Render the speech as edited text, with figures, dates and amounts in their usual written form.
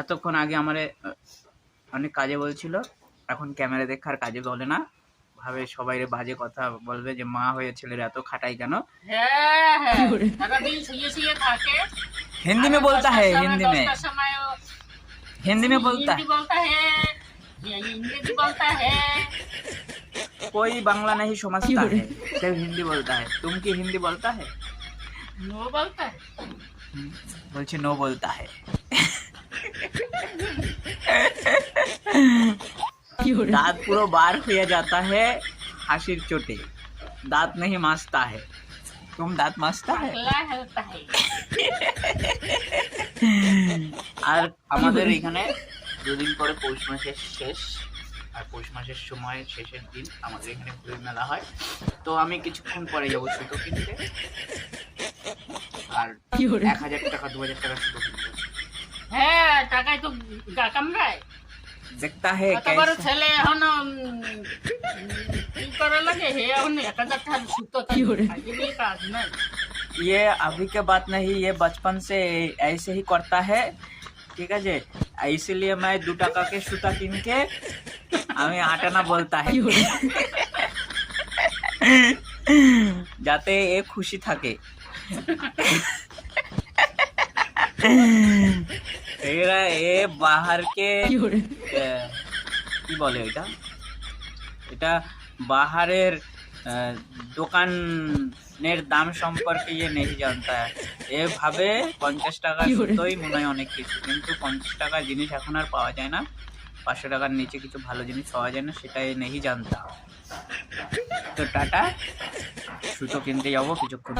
এতক্ষণ আগে আমারে অনেক কাজে বলছিল, এখন ক্যামেরা দেখার কাজে বলে না, ভাবে সবাই বাজে কথা বলবে যে মা হয়ে ছেলের এত খাটাই কেন। हिंदी में बोलता है, हिंदी में बोलता है, इंग्लिश बोलता है। कोई बांग्ला नहीं समझता है, सिर्फ हिंदी बोलता है। तुम की हिंदी बोलता है? नो बोलता है। बोलছে नो बोलता है। दांत पूरा बार हो जाता है हासिर चोटे, दांत नहीं मांजता है। तुम दांत मांजता है? আর আমাদের এখানে দুদিন পরে পৌষ মাসের শেষ, আর পৌষ মাসের সময় শেষের দিন আমাদের এখানে ফুলের মেলা হয়। তো আমি কিছুক্ষণ পরে যাবো সুতো কিনতে, আর 1000 টাকা 2000 টাকা সুতো কিনতে। হ্যাঁ, টাকায় তো গা কামড়ায়। দেখতা হে কতবার ছেলে এখন কি করে লাগে, হে এখন 1000 টাকা সুতো কিনে কাজ নাই। ये अभी के बात नहीं, ये बचपन से ऐसे ही करता है, ठीक है जी। इसीलिए मैं 2 টাকা के सूता किन के हमें आटाना बोलता है যাতে এ খুশি থাকে। এরা এ বাহারকে কি বলে এটা, এটা বাহারের দোকানের দাম সম্পর্কে ইয়ে নেই জানতা। এ ভাবে 50 টাকা সুতোই মনে হয় অনেক কিছু, কিন্তু 50 টাকার জিনিস এখন আর পাওয়া যায় না, 500 টাকার নিচে কিছু ভালো জিনিস পাওয়া যায় না, সেটাই নেই জানতা। তো টাটা, সুতো কিনতে যাবো কিছুক্ষণ।